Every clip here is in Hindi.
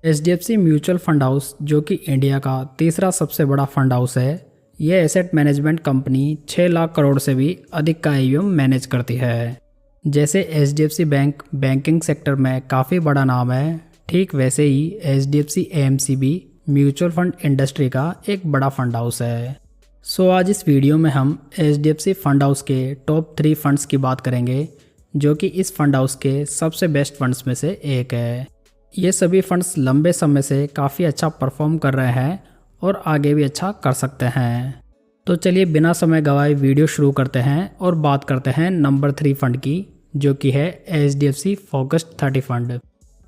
HDFC म्यूचुअल फंड हाउस जो कि इंडिया का तीसरा सबसे बड़ा फंड हाउस है, ये asset management company 6 lakh crore से भी अधिक का AUM मैनेज करती है। जैसे HDFC बैंक बैंकिंग सेक्टर में काफ़ी बड़ा नाम है, ठीक वैसे ही HDFC AMC भी म्यूचुअल फंड इंडस्ट्री का एक बड़ा फंड हाउस है। सो आज इस वीडियो में हम HDFC फंड हाउस के टॉप 3 फंड्स की बात करेंगे, जो कि इस फंड हाउस के सबसे बेस्ट फंड्स में से एक है। ये सभी फंड्स लंबे समय से काफ़ी अच्छा परफॉर्म कर रहे हैं और आगे भी अच्छा कर सकते हैं। तो चलिए बिना समय गवाए वीडियो शुरू करते हैं और बात करते हैं नंबर 3 फंड की, जो कि है HDFC फोकस्ड 30 फंड।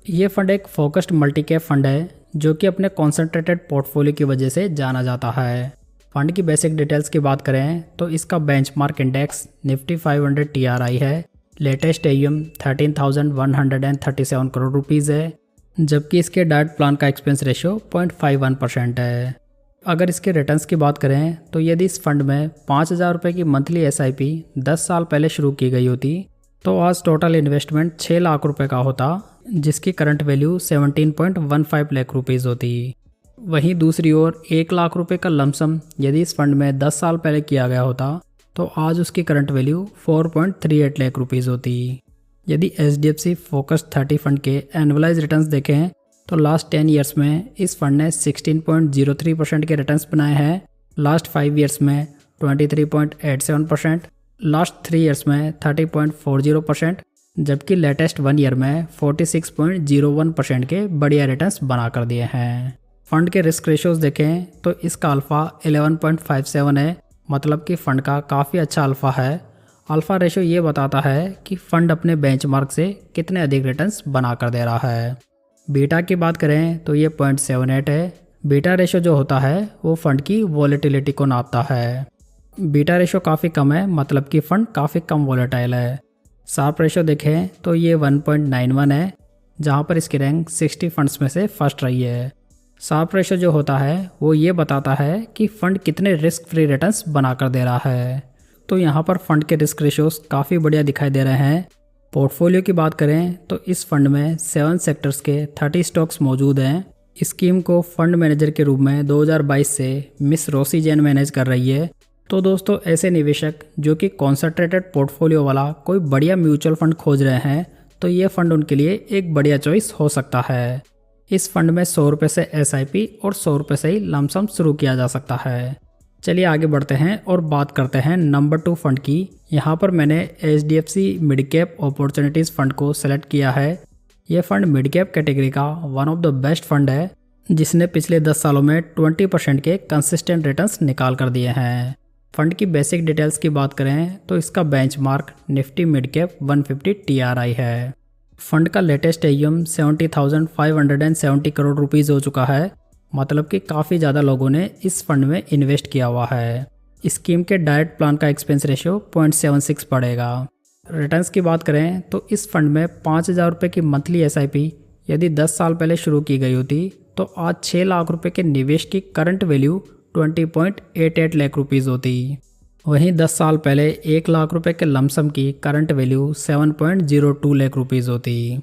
ये फंड एक फोकस्ड मल्टी कैप फंड है जो कि अपने कॉन्सेंट्रेटेड पोर्टफोलियो की वजह से जाना जाता है। फंड की बेसिक डिटेल्स की बात करें तो इसका बेंचमार्क इंडेक्स निफ्टी 500 TRI है। लेटेस्ट AUM 13,137 करोड़ रुपीज़ है, जबकि इसके डाइट प्लान का एक्सपेंस रेशियो 0.51% है। अगर इसके रिटर्न्स की बात करें तो यदि इस फंड में 5,000 रुपये की मंथली SIP 10 साल पहले शुरू की गई होती तो आज टोटल इन्वेस्टमेंट 6 लाख रुपये का होता, जिसकी करंट वैल्यू 17.15 लाख रुपीज़ होती। वहीं दूसरी ओर 1 लाख रुपये का लमसम यदि इस फंड में 10 साल पहले किया गया होता तो आज उसकी करंट वैल्यू 4.38 लाख रुपीज़ होती। यदि HDFC फोकस्ड 30 फंड के एनुअलाइज रिटर्न्स देखें तो लास्ट 10 ईयर्स में इस फंड ने 16.03% के रिटर्न्स बनाए हैं, लास्ट 5 ईयर्स में 23.87%, लास्ट 3 ईयर्स में 30.40%, जबकि लेटेस्ट 1 ईयर में 46.01% के बढ़िया रिटर्न्स बना कर दिए हैं। फंड के रिस्क रेशियोज देखें तो इसका अल्फ़ा 11.57 है, मतलब कि फ़ंड का काफ़ी अच्छा अल्फ़ा है। अल्फ़ा रेशो ये बताता है कि फ़ंड अपने बेंचमार्क से कितने अधिक रिटर्न्स बना कर दे रहा है। बीटा की बात करें तो ये 0.78 है। बीटा रेशो जो होता है वो फ़ंड की वॉलेटिलिटी को नापता है। बीटा रेशो काफ़ी कम है, मतलब कि फ़ंड काफ़ी कम वॉलेटाइल है। शार्प रेशो देखें तो ये 1.91 है, जहाँ पर इसकी रैंक 60 फंड्स में से फर्स्ट रही है। शार्प रेशो जो होता है वो ये बताता है कि फ़ंड कितने रिस्क फ्री रिटर्न्स बना कर दे रहा है। तो यहाँ पर फंड के रिस्क रेशियोज काफ़ी बढ़िया दिखाई दे रहे हैं। पोर्टफोलियो की बात करें तो इस फंड में 7 सेक्टर्स के 30 स्टॉक्स मौजूद हैं। स्कीम को फंड मैनेजर के रूप में 2022 से मिस रोसी जैन मैनेज कर रही है। तो दोस्तों, ऐसे निवेशक जो कि कॉन्सेंट्रेटेड पोर्टफोलियो वाला कोई बढ़िया म्यूचुअल फंड खोज रहे हैं तो ये फंड उनके लिए एक बढ़िया चॉइस हो सकता है। इस फंड में 100 रुपये से SIP और 100 रुपये से ही लमसम शुरू किया जा सकता है। चलिए आगे बढ़ते हैं और बात करते हैं नंबर 2 फंड की। यहाँ पर मैंने HDFC mid cap opportunities fund को सेलेक्ट किया है। यह फंड मिड कैप कैटेगरी का one of the best fund है, जिसने पिछले 10 सालों में 20% के कंसिस्टेंट रिटर्न्स निकाल कर दिए हैं। फंड की बेसिक डिटेल्स की बात करें तो इसका benchmark Nifty mid cap 150 TRI है। फंड का लेटेस्ट AUM 70,570 करोड़ रुपीज़ हो चुका है, मतलब कि काफ़ी ज़्यादा लोगों ने इस फंड में इन्वेस्ट किया हुआ है। स्कीम के डाइट प्लान का एक्सपेंस रेशियो 0.76 पड़ेगा। रिटर्न्स की बात करें तो इस फंड में 5,000 रुपये की मंथली SIP यदि 10 साल पहले शुरू की गई होती तो आज 6 लाख रुपये के निवेश की करंट वैल्यू 20.88 लाख रुपीज़ होती। वहीं 10 साल पहले 1 लाख रुपये के लमसम की करंट वैल्यू 7.02 लाख रुपीज़ होती।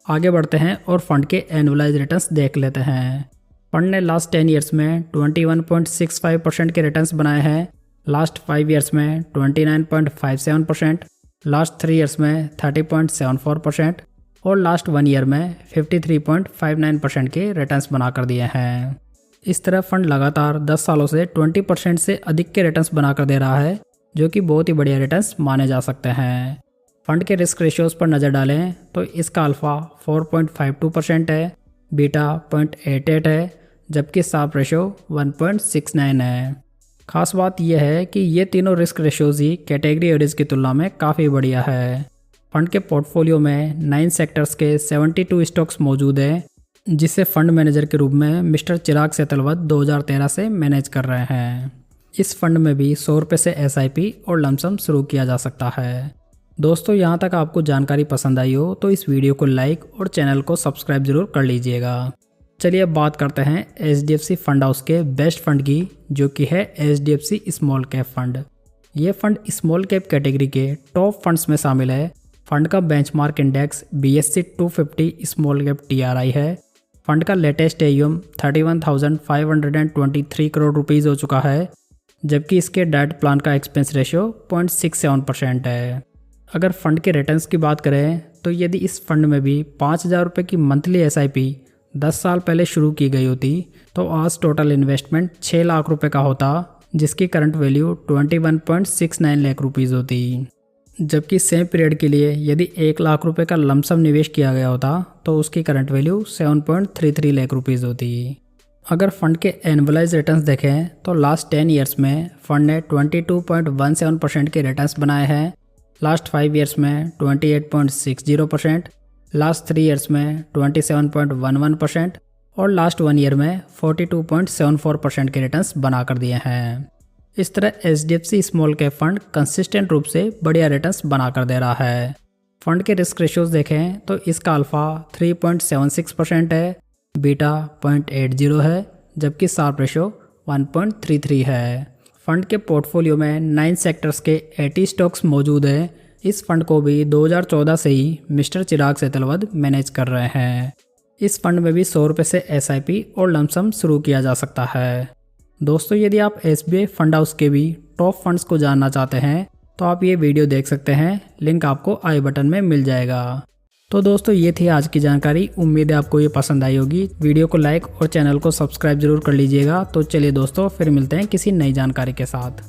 आगे बढ़ते हैं और फंड के एनुअलाइज रिटर्न्स देख लेते हैं। फंड ने लास्ट 10 ईयर्स में 21.65% के रिटर्न्स बनाए हैं, लास्ट 5 ईयर्स में 29.57%, लास्ट 3 ईयर्स में 30.74% और लास्ट 1 ईयर में 53.59% के रिटर्न्स बना कर दिए हैं। इस तरह फंड लगातार 10 सालों से 20% से अधिक के रिटर्न्स बना कर दे रहा है, जो कि बहुत ही बढ़िया रिटर्न्स माने जा सकते हैं। फंड के रिस्क रेशियोज पर नज़र डालें तो इसका अल्फ़ा 4.52% है, बीटा 0.88 है, जबकि शार्प रेशो 1.69 है। खास बात यह है कि ये तीनों रिस्क रेशियोज ही कैटेगरी एवरेज की तुलना में काफ़ी बढ़िया है। फंड के पोर्टफोलियो में 9 सेक्टर्स के 72 स्टॉक्स मौजूद हैं, जिसे फंड मैनेजर के रूप में मिस्टर चिराग सेतलवत 2013 से मैनेज कर रहे हैं। इस फंड में भी 100 रुपये से SIP और लमसम शुरू किया जा सकता है। दोस्तों, यहाँ तक आपको जानकारी पसंद आई हो तो इस वीडियो को लाइक और चैनल को सब्सक्राइब जरूर कर लीजिएगा। चलिए अब बात करते हैं HDFC फंड हाउस के बेस्ट फंड की, जो कि है HDFC स्मॉल कैप फंड। ये फंड स्मॉल कैप कैटेगरी के टॉप फंड्स में शामिल है। फंड का benchmark index BSE 250 small cap TRI है। फंड का लेटेस्ट AUM 31,523 करोड़ रुपीज़ हो चुका है, जबकि इसके डेट प्लान का एक्सपेंस रेशियो 0.67% है। अगर फंड के रिटर्न्स की बात करें तो यदि इस फंड में भी 5,000 रुपये की मंथली SIP 10 साल पहले शुरू की गई होती तो आज टोटल इन्वेस्टमेंट 6 लाख रुपये का होता, जिसकी करंट वैल्यू 21.69 लाख रुपीज़ होती। जबकि सेम पीरियड के लिए यदि 1 लाख रुपये का लमसम निवेश किया गया होता तो उसकी करंट वैल्यू 7.33 लाख रुपीज़ होती। अगर फंड के एनुअलाइज रिटर्न्स देखें तो लास्ट 10 ईयर्स में फंड ने 22.17% के रिटर्न्स बनाए हैं, लास्ट 5 ईयर्स में 28.60%, लास्ट 3 ईयर्स में 27.11% और लास्ट 1 ईयर में 42.74% के रिटर्न्स बना कर दिए हैं। इस तरह HDFC small cap fund consistent रूप से बढ़िया रिटर्न्स बना कर दे रहा है। फंड के रिस्क रेशियोज देखें तो इसका अल्फा 3.76% है, बीटा 0.80 है, जबकि शार्प रेशियो 1.33 है। फंड के पोर्टफोलियो में 9 सेक्टर्स के 80 स्टॉक्स मौजूद हैं। इस फंड को भी 2014 से ही मिस्टर चिराग सेतलवद मैनेज कर रहे हैं। इस फंड में भी 100 रुपये से SIP और लमसम शुरू किया जा सकता है। दोस्तों, यदि आप SBI फंड हाउस के भी टॉप फंड्स को जानना चाहते हैं तो आप ये वीडियो देख सकते हैं, लिंक आपको आई बटन में मिल जाएगा। तो दोस्तों, ये थी आज की जानकारी। उम्मीद है आपको ये पसंद आई होगी। वीडियो को लाइक और चैनल को सब्सक्राइब जरूर कर लीजिएगा। तो चलिए दोस्तों, फिर मिलते हैं किसी नई जानकारी के साथ।